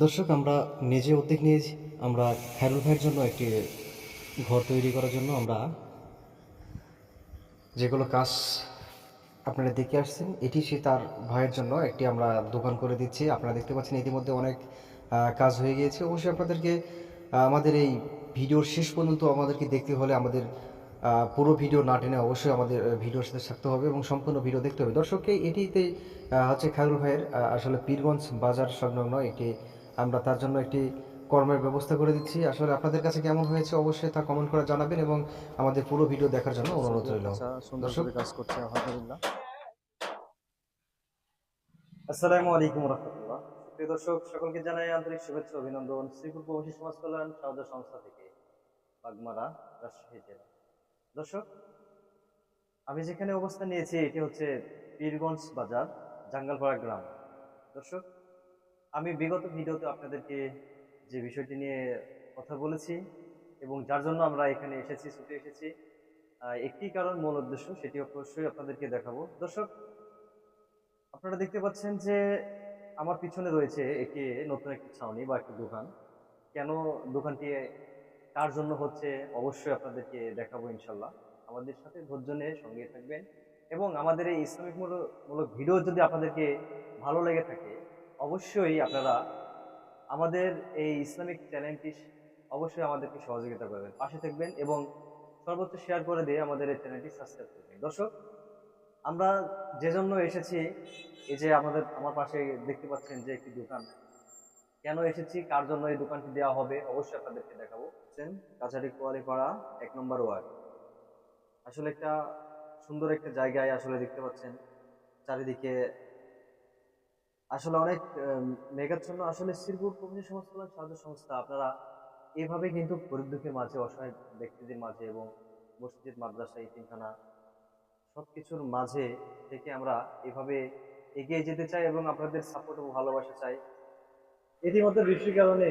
দর্শক, আমরা নিজে উদ্যোগ নিয়েছি। আমরা খায়রুল ভাইয়ের জন্য একটি ঘর তৈরি করার জন্য আমরা যেগুলো কাজ আপনারা দেখে আসছেন, এটি সে তার ভাইয়ের জন্য একটি আমরা দোকান করে দিচ্ছি। আপনারা দেখতে পাচ্ছেন ইতিমধ্যে অনেক কাজ হয়ে গিয়েছে। অবশ্যই আপনাদেরকে আমাদের এই ভিডিওর শেষ পর্যন্ত আমাদেরকে দেখতে হলে আমাদের পুরো ভিডিও না টেনে অবশ্যই আমাদের ভিডিওর সাথে থাকতে হবে এবং সম্পূর্ণ ভিডিও দেখতে হবে। দর্শককে এটিতে হচ্ছে খায়রুল ভাইয়ের আসলে পীরগঞ্জ বাজার সংলগ্ন একটি আমরা তার জন্য একটি কর্মের ব্যবস্থা করে দিচ্ছি। আসলে আপনাদের কাছে কেমন হয়েছে অবশ্যই তা কমেন্ট করে জানাবেন এবং আমাদের পুরো ভিডিও দেখার জন্য অনুরোধ রইল। আচ্ছা, সুন্দর দর্শক, করে কাজ করছে আলহামদুলিল্লাহ। আসসালামু আলাইকুম রহমতুল্লাহ। প্রিয় দর্শক, সকলকে জানাই আন্তরিক শুভেচ্ছা অভিনন্দন শ্রীপুর প্রবাসী সমাজ কল্যাণ সাহায্য সংস্থা থেকে, বাগমারা, রাজশাহী জেলা। দর্শক, আমি যেখানে অবস্থান নিয়েছি এটি হচ্ছে পীরগঞ্জ বাজার, জাঙ্গালপাড়া গ্রাম। দর্শক, আমি বিগত ভিডিওতে আপনাদেরকে যে বিষয়টি নিয়ে কথা বলেছি এবং যার জন্য আমরা এখানে এসেছি, ছুটে এসেছি, একটি কারণ, মূল উদ্দেশ্য, সেটি অবশ্যই আপনাদেরকে দেখাবো। দর্শক, আপনারা দেখতে পাচ্ছেন যে আমার পিছনে রয়েছে একটি নতুন একটি ছাউনি বা একটি দোকান। কেন দোকানটি কার জন্য হচ্ছে অবশ্যই আপনাদেরকে দেখাবো ইনশাল্লাহ। আমাদের সাথে ধৈর্য নিয়ে সঙ্গে থাকবেন এবং আমাদের এই ইসলামিক মূলক ভিডিও যদি আপনাদেরকে ভালো লেগে থাকে অবশ্যই আপনারা আমাদের এই ইসলামিক চ্যানেলটি অবশ্যই আমাদেরকে সহযোগিতা করবেন, পাশে থাকবেন এবং সর্বোচ্চ শেয়ার করে দিয়ে আমাদের এই চ্যানেলটি সাবস্ক্রাইব করবেন। দর্শক, আমরা যে জন্য এসেছি, এই যে আমার পাশে দেখতে পাচ্ছেন যে একটি দোকান, কেন এসেছি, কার জন্য এই দোকানটি দেওয়া হবে অবশ্যই আপনাদেরকে দেখাবো। কাছারি কোয়ালিপাড়া 1 নম্বর ওয়ার্ড। আসলে একটা সুন্দর একটা জায়গায় আসলে দেখতে পাচ্ছেন চারিদিকে আসলে অনেক মেঘাচ্ছন্ন। আসলে শ্রীপুর প্রবাসী সমাজ কল্যাণ সাহায্য সংস্থা আপনারা এভাবে কিন্তু গরিব দুঃখের মাঝে, অসহায় ব্যক্তিদের মাঝে এবং মসজিদ, মাদ্রাসা, ইতিমখানা সবকিছুর মাঝে থেকে আমরা এভাবে এগিয়ে যেতে চাই এবং আপনাদের সাপোর্ট ও ভালোবাসা চাই। ইতিমধ্যে বৃষ্টির কারণে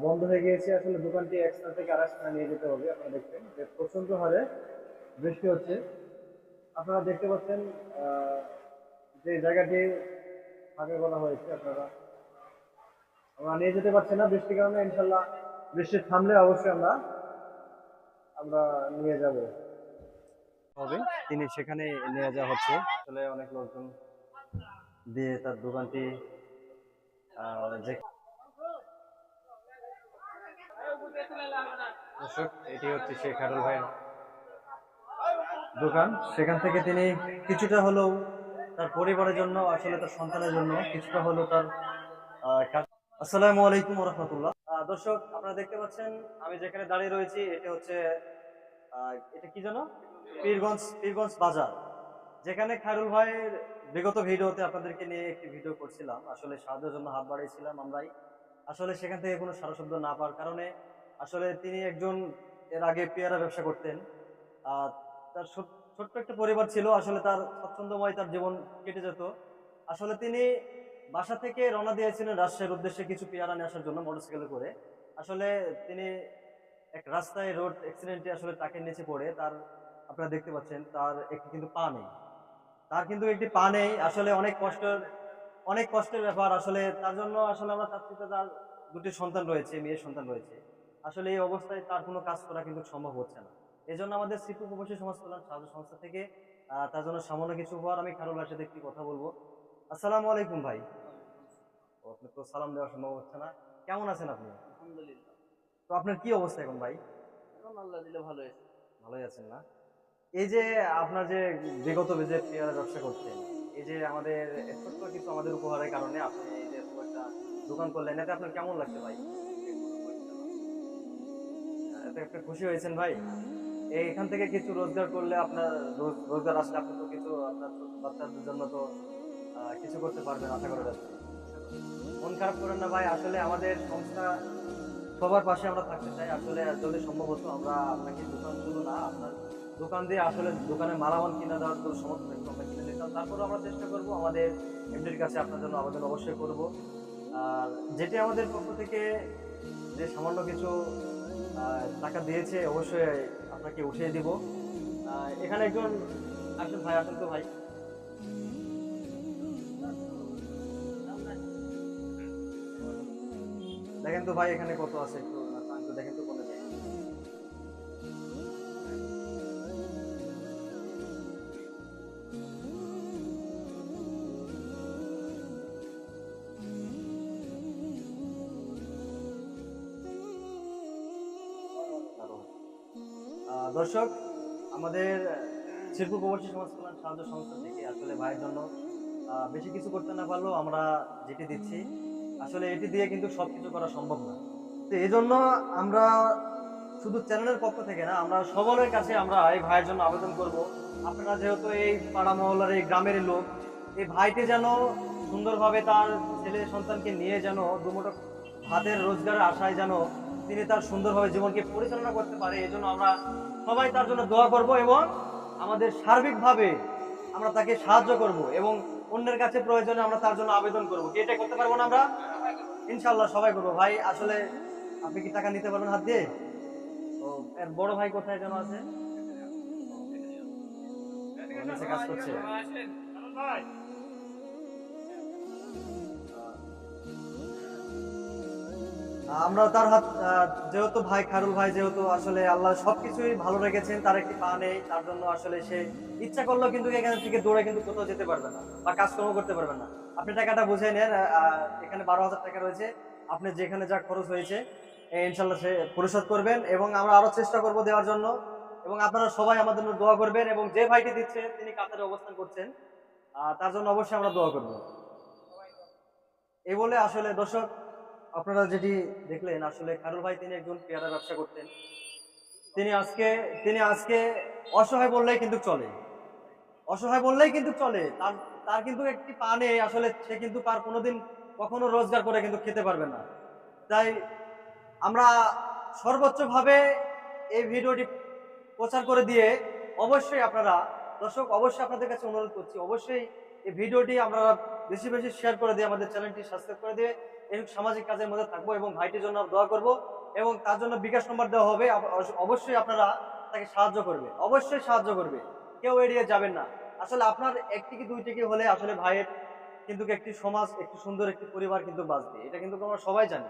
বন্ধ হয়ে গিয়েছে। আসলে দোকানটি এক স্থান থেকে আরেক স্থানে নিয়ে যেতে হবে। আপনারা দেখবেন যে প্রচন্ড হারে বৃষ্টি হচ্ছে। আপনারা দেখতে পাচ্ছেন যে জায়গাটি ফাঁকা করা হয়েছে, আমরা নিয়ে যেতে পারছি না বৃষ্টির কারণে। ইনশাল্লাহ বৃষ্টি থামলে অবশ্যই আমরা আমরা নিয়ে যাব হবে। তিনি সেখানে নিয়ে যাওয়া হচ্ছে। আসলে অনেক লোকজন দিয়ে তার দোকানটি যে দর্শক, এটি হচ্ছে শেখ খায়রুল ভাইয়ের দোকান। সেখান থেকে তিনি কিছুটা হলেও তার পরিবারের জন্য, আসলে তার সন্তানের জন্য কিছুটা হলেও তার কাজ। আসসালামু আলাইকুম রহমতুল্লাহ। দর্শক, আপনারা দেখতে পাচ্ছেন আমি যেখানে দাঁড়িয়ে রয়েছি এটি হচ্ছে এটা কি যেন, পীরগঞ্জ বাজার, যেখানে খায়রুল ভাইয়ের বিগত ভিডিওতে আপনাদেরকে নিয়ে একটি ভিডিও করছিলাম। আসলে সাহায্যের জন্য হাত বাড়িয়েছিলাম আমরাই। আসলে সেখান থেকে কোনো সারা শব্দ না পাওয়ার কারণে আসলে তিনি একজন এর আগে পেয়ারা ব্যবসা করতেন। আহ তার ছোট্ট একটা পরিবার ছিল। আসলে তার স্বচ্ছন্দময় তার জীবন কেটে যেত। আসলে তিনি বাসা থেকে রওনা দিয়েছিলেন রাজশাহীর উদ্দেশ্যে কিছু পেয়ারা নিয়ে আসার জন্য মোটরসাইকেলে করে। আসলে তিনি এক রাস্তায় রোড অ্যাক্সিডেন্টে আসলে ট্রাকের নিচে পড়ে তার, আপনারা দেখতে পাচ্ছেন তার একটি কিন্তু পা নেই। তার কিন্তু একটি পা নেই। আসলে অনেক কষ্টের ব্যাপার। আসলে তার জন্য আসলে আমরা চাচ্ছি যে তার দুটি সন্তান রয়েছে, মেয়ের সন্তান রয়েছে। আসলে এই অবস্থায় তার কোনো কাজ করা কিন্তু সম্ভব হচ্ছে না। এই জন্য আমাদের শ্রীপুর প্রবাসী সমাজ কল্যাণ সাহায্য সংস্থা থেকে তার জন্য সামান্য কিছু উপহার আমি খায়রুল ভাইয়ের সাথে একটি কথা বলবো। আসসালামু আলাইকুম ভাই। ও, আপনার তো সালাম দেওয়া সম্ভব হচ্ছে না। কেমন আছেন আপনি? আলহামদুলিল্লাহ, তো আপনার কি অবস্থা এখন ভাই? এখন আল্লাহ দিলে ভালো আছে। ভালোই আছেন না? এই যে আপনার যে বিগত যে পেয়ারা ব্যবসা করতেন, এই যে আমাদের ছোট্ট কিছু আমাদের উপহারের কারণে আপনি এই যে এরকম একটা দোকান করলেন, এতে আপনার কেমন লাগছে ভাই? এতে একটা খুশি হয়েছেন ভাই? এখান থেকে কিছু রোজগার করলে আপনার রোজগার আসলে আপনি তো কিছু আপনার ছোট বাচ্চাদের জন্য তো কিছু করতে পারবেন আশা করা যাচ্ছে। মন খারাপ করেন না ভাই। আসলে আমাদের সংস্থা সবার পাশে আমরা থাকতে চাই। আসলে যদি সম্ভব হতো আমরা আপনাকে দোকান, শুধু না আপনার দোকান দিয়ে আসলে দোকানে মালামাল কিনে দেওয়ার তো সমর্থ থাকতো, আমরা কিনে দিতাম। তারপরেও আমরা চেষ্টা করবো, আমাদের এমডির কাছে আপনার জন্য আবেদন অবশ্যই করব। আর যেটি আমাদের পক্ষ থেকে যে সামান্য কিছু টাকা দিয়েছে অবশ্যই আপনাকে উঠিয়ে দিব। এখানে একজন আসেন ভাই, আসেন তো ভাই। দেখেন তো ভাই এখানে কত আছে একটু একটু দেখেন তো কোনে যায়। দর্শক, আমাদের শিরপুর প্রবাসী সমাজ কল্যাণ সাহায্য সংস্থা থেকে আসলে ভাইয়ের জন্য বেশি কিছু করতে না পারলেও আমরা যেটি দিচ্ছি আসলে এটি দিয়ে কিন্তু সবকিছু করা সম্ভব না। তো এই জন্য আমরা শুধু চ্যানেলের পক্ষ থেকে না, আমরা সকলের কাছে আমরা এই ভাইয়ের জন্য আবেদন করব, আপনারা যেহেতু এই পাড়া মহল্লার এই গ্রামের লোক, এই ভাইটি যেন সুন্দরভাবে তার ছেলে সন্তানকে নিয়ে যেন দুমুঠো ভাতের রোজগারের আশায় যেন তিনি তার সুন্দরভাবে জীবনকে পরিচালনা করতে পারে, এই জন্য আমরা সবাই তার জন্য দোয়া করব এবং আমাদের সার্বিকভাবে আমরা তাকে সাহায্য করব এবং অন্যের কাছে প্রয়োজনে আমরা তার জন্য আবেদন করব। কি এটা করতে পারবো না আমরা? ইনশাআল্লাহ সবাই করবো। ভাই আসলে আপনি কি টাকা নিতে পারবেন হাত দিয়ে? তো এর বড় ভাই কোথায় যেন আছে, ওর নিচে কাজ করছে। আমরা তার হাত যেহেতু ভাই খায়রুল ভাই যেহেতু আসলে আল্লাহ সবকিছুই ভালো রেখেছেন, তার একটি পা নেই, তার জন্য আসলে সে ইচ্ছা করলেও কিন্তু এখান থেকে দৌড়ে কিন্তু কোথাও যেতে পারবে না বা কাজকর্ম করতে পারবে না। আপনি টাকাটা বুঝে নেন, এখানে 12,000 টাকা রয়েছে, আপনি যেখানে যা খরচ হয়েছে ইনশাল্লাহ সে পরিশোধ করবেন এবং আমরা আরো চেষ্টা করব দেওয়ার জন্য এবং আপনারা সবাই আমাদের জন্য দোয়া করবেন এবং যে ভাইটি দিচ্ছে তিনি কাতারে অবস্থান করছেন তার জন্য অবশ্যই আমরা দোয়া করব। এই বলে আসলে দর্শক, আপনারা যেটি দেখলেন আসলে খায়রুল ভাই তিনি একজন পেয়ারা ব্যবসা করতেন। তিনি আজকে অসহায় বললেই কিন্তু চলে, অসহায় বললেই কিন্তু চলে। তার তার কিন্তু একটি পা নেই, আসলে সে কিন্তু তার কোনোদিন কখনো রোজগার করে কিন্তু খেতে পারবে না। তাই আমরা সর্বোচ্চ ভাবে এই ভিডিওটি প্রচার করে দিয়ে অবশ্যই আপনারা দর্শক, অবশ্যই আপনাদের কাছে অনুরোধ করছি, অবশ্যই এই ভিডিওটি আমরা বেশি বেশি শেয়ার করে দিয়ে আমাদের চ্যানেলটি সাবস্ক্রাইব করে দিয়ে এই সামাজিক কাজের মধ্যে থাকবো এবং ভাইটির জন্য দোয়া করব এবং তার জন্য বিকাশ নম্বর দেওয়া হবে। অবশ্যই আপনারা তাকে সাহায্য করবে, অবশ্যই সাহায্য করবে, কেউ এড়িয়ে যাবেন না। আসলে আপনার একটি কি দুইটি কি হলে আসলে ভাইয়ের কিন্তু একটি সমাজ, একটি সুন্দর একটি পরিবার কিন্তু বাঁচবে, এটা কিন্তু আমরা সবাই জানি।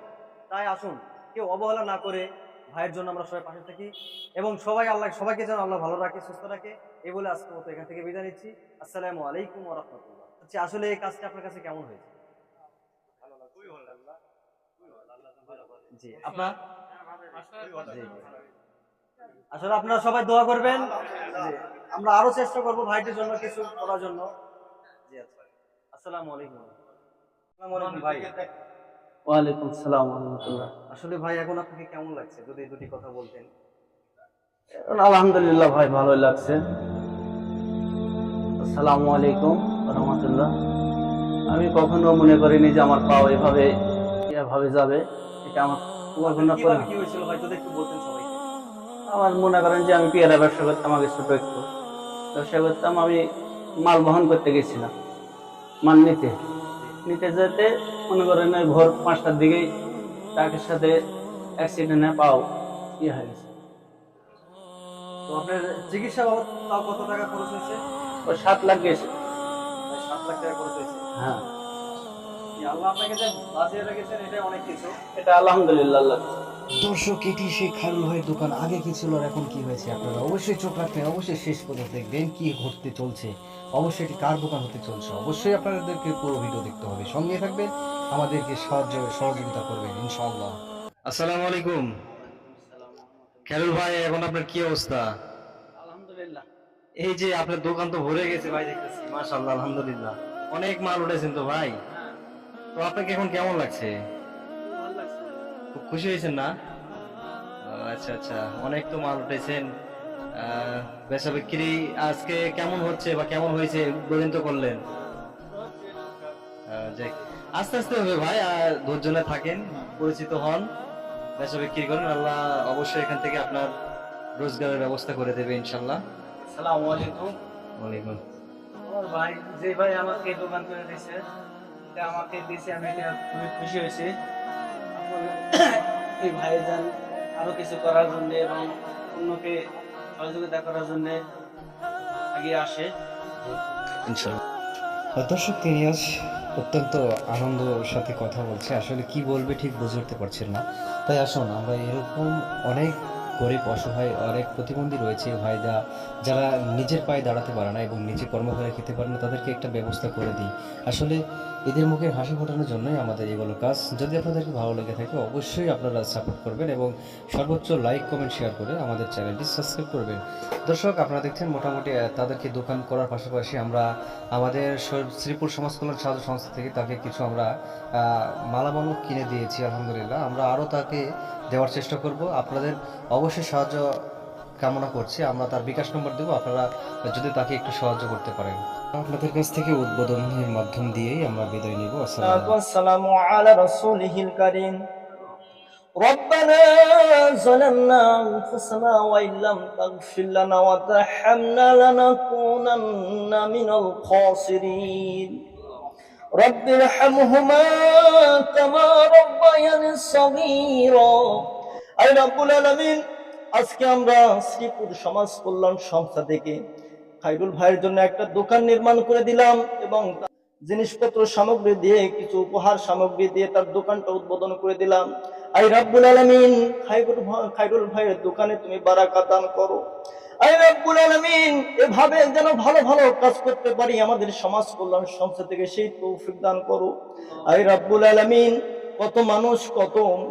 তাই আসুন কেউ অবহেলা না করে ভাইয়ের জন্য আমরা সবাই পাশে থাকি এবং সবাইকে যেন আল্লাহ ভালো রাখে, সুস্থ রাখে। এই বলে আজকের মতো এখান থেকে বিদায় নিচ্ছি। আসসালামু আলাইকুম ওয়া রাহমাতুল্লাহ। আচ্ছা, আসলে এই কাজটা আপনার কাছে কেমন হয়েছে? জি, আপনার জি, আসলে আপনারা সবাই দোয়া করবেন যে আমরা আরো চেষ্টা করব ভাইটির জন্য কিছু করার জন্য। জি আচ্ছা, আসসালামু আলাইকুম। আসসালামু আলাইকুম ভাই। ওয়ালাইকুম আসসালাম ওয়া রাহমাতুল্লাহ। আসলে ভাই এখন আপনাকে কেমন লাগছে যদি দুটি কথা বলতেন? আলহামদুলিল্লাহ ভাই, ভালোই লাগছে। আসসালামু আলাইকুম ওয়া রাহমাতুল্লাহ। আমি কখনো মনে করিনি যে আমার পা এভাবে যাবে, এটা আমার কল্পনা করে। কিভাবে কি হয়েছিল ভাই যদি একটু বলতেন সবাইকে? আমার মনে করেন যে আমি পেয়ারা ব্যবসা করতাম, আগে ছোট একটু ব্যবসা করতাম। আমি মাল বহন করতে গেছিলাম, মাল নিতে যেতে মনে করেন ওই ভোর 5টার দিকেই ট্রাকের সাথে অ্যাক্সিডেন্টে পাও হয়ে গেছে। তো আপনার চিকিৎসা বাবদ তাও কত টাকা খরচ হয়েছে? ও 7 লাখ গেছে। 7 লাখ টাকা খরচ হয়েছে। হ্যাঁ, আল্লাহ আপনাকে যে বাঁচিয়ে রেখেছেন এটা অনেক কিছু। এটা আলহামদুলিল্লাহ আল্লাহ। দর্শক, এটি সেই খায়রুল ভাইয়ের দোকান। আগে কি ছিল আর এখন কি হয়েছে আপনারা অবশ্যই চোখ রাখবেন, অবশ্যই শেষ পর্যন্ত দেখবেন কি ঘটতে চলছে, অবশ্যই এটি কার দোকান হতে চলছে। অবশ্যই আপনাদেরকে পুরো ভিডিও দেখতে হবে, সঙ্গে থাকবেন, আমাদেরকে সহযোগিতা করবেন ইনশাআল্লাহ। আসসালামু আলাইকুম খায়রুল ভাই, এখন আপনার কি অবস্থা? আলহামদুলিল্লাহ। এই যে আপনার দোকান তো ভরে গেছে ভাই, দেখতেছি মাশাআল্লাহ আলহামদুলিল্লাহ, অনেক মাল উঠেছেন তো ভাই। তো আপনাকে এখন কেমন লাগছে? ভালো লাগছে। খুব খুশি হয়েছেন না? আচ্ছা আচ্ছা, অনেক তো মাল উঠেছেন। বেচা বিক্রি আজকে কেমন হচ্ছে বা কেমন হয়েছে উদ্বোধন তো করলেন। যাক, আস্তে আস্তে হবে ভাই, ধৈর্য নিয়ে থাকেন, পরিচিত হন, বেচা বিক্রি করেন, আল্লাহ অবশ্যই এখান থেকে আপনার রোজগারের ব্যবস্থা করে দেবে ইনশাল্লাহ। আসসালামু আলাইকুম। ওয়ালাইকুম। আমার ভাই, যে ভাই আমাকে এই দোকান করে দিয়েছে, এটা আমাকে দিয়েছে, আমি এটা খুবই খুশি হয়েছি। এই ভাই যান আরো কিছু করার জন্য এবং অন্যকে সহযোগিতা করার জন্য এগিয়ে আসে। ইনশাল্লাহ। দর্শক তিনি আজ অত্যন্ত আনন্দের সাথে কথা বলছে, আসলে কি বলবে ঠিক বুঝে উঠতে পারছেন না। তাই আসুন আমরা এরকম অনেক গরিব অসহায় অনেক প্রতিবন্ধী রয়েছে ভাইরা, যারা নিজের পায়ে দাঁড়াতে পারে না এবং নিজে কর্ম করে খেতে পারে না, তাদেরকে একটা ব্যবস্থা করে দিই। আসলে এদের মুখের হাসি ফোটানোর জন্যই আমাদের এগুলো কাজ। যদি আপনাদেরকে ভালো লেগে থাকে অবশ্যই আপনারা সাপোর্ট করবেন এবং সর্বোচ্চ লাইক কমেন্ট শেয়ার করে আমাদের চ্যানেলটি সাবস্ক্রাইব করবেন। দর্শক আপনারা দেখছেন মোটামুটি তাদেরকে দোকান করার পাশাপাশি আমরা আমাদের শ্রীপুর সমাজ কল্যাণ সাহায্য সংস্থা থেকে তাকে কিছু আমরা মালামালও কিনে দিয়েছি আলহামদুলিল্লাহ। আমরা আরও তাকে দেওয়ার চেষ্টা করব, আপনাদের অবশ্যই সাহায্য কামনা করছি। আমরা তার বিকাশ নম্বর দেবো, আপনারা যদি তাকে একটু সাহায্য করতে পারেন। আপনাদের কাছ থেকে উদ্বোধনের মাধ্যম দিয়েই আমরা বিদায় নিব। আসসালামু والسلام على رسوله الكريم. ربنا ظلمنا أنفسنا وإن لم تغفر لنا وترحمنا لنكونن من الخاسرين. رب ارحمهما كما ربياني صغيرا. আই রব্বুল আলামিন, আজকে আমরা শ্রীপুর সমাজ কল্যাণ সংস্থা থেকে খায়রুল ভাইয়ের জন্য একটা দোকান নির্মাণ করে দিলাম এবং জিনিসপত্র সামগ্রী দিয়ে কিছু উপহার সামগ্রী দিয়ে তার দোকানটা উদ্বোধন করে দিলাম। আই রব্বুল আলামিন, খায়রুল ভাইয়ের দোকানে তুমি বারাকা দান করো। আই রব্বুল আলামিন, এভাবে যেন ভালো ভালো কাজ করতে পারি আমাদের সমাজ কল্যাণ সংস্থা থেকে সেই তৌফিক দান করো। আই রব্বুল আলামিন, কত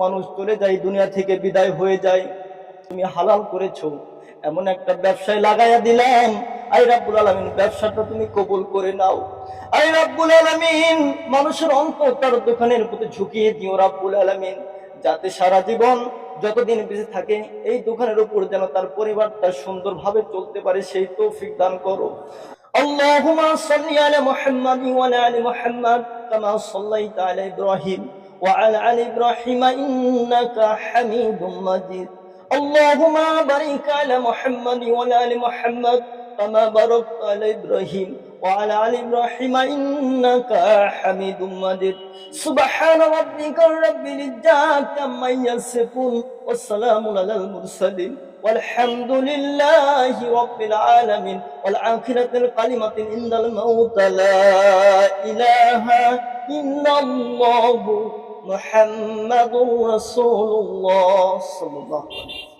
মানুষ চলে যায়, দুনিয়া থেকে বিদায় হয়ে যায়, তুমি হালাল করেছো, এমন একটা ব্যবসায় লাগাইয়া দিলাম। আই রব্বুল আলামিন, ব্যবসাটা তুমি কবুল করে নাও। আই রব্বুল আলামিন, মানুষের অন্তর তার দোকানের প্রতি ঝুঁকিয়ে দিও রব্বুল আলামিন, যাতে সারা জীবন যতদিন বেঁচে থাকে এই দোকানের উপর যেন তার পরিবারটা সুন্দরভাবে চলতে পারে, সেই তৌফিক দান করো। আল্লাহুম্মা সাল্লি আলা মুহাম্মাদ ওয়া আলা আলি মুহাম্মাদ কামা সাল্লাইতা আলা ইব্রাহিম ওয়া আলা আলি ইব্রাহিম ইন্নাকা হামিদুম মাজিদ। আল্লাহুম্মা বারিক আলা মুহাম্মাদ ওয়া আলা আলি মুহাম্মাদ কামা বারাকতা আলা ইব্রাহিম وعلى آل إبراهيم إنك حميد مجيد. سبحان ربك رب العزة عما يصفون والسلام على المرسلين والحمد لله رب العالمين. والآخرة الكلمة عند الموت لا إله إلا الله محمد رسول الله صلى الله عليه وسلم.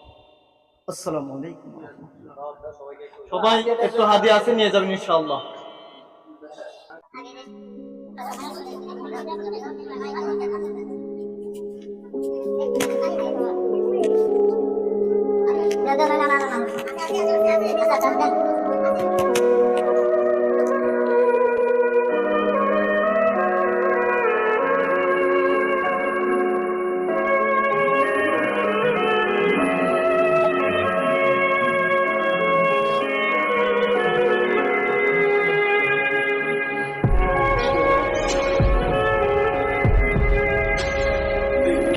আসসালামু আলাইকুম ওয়া রাহমাতুল্লাহ। সবাই একটু হাদিয়া আছে নিয়ে যাবেন ইনশাআল্লাহ।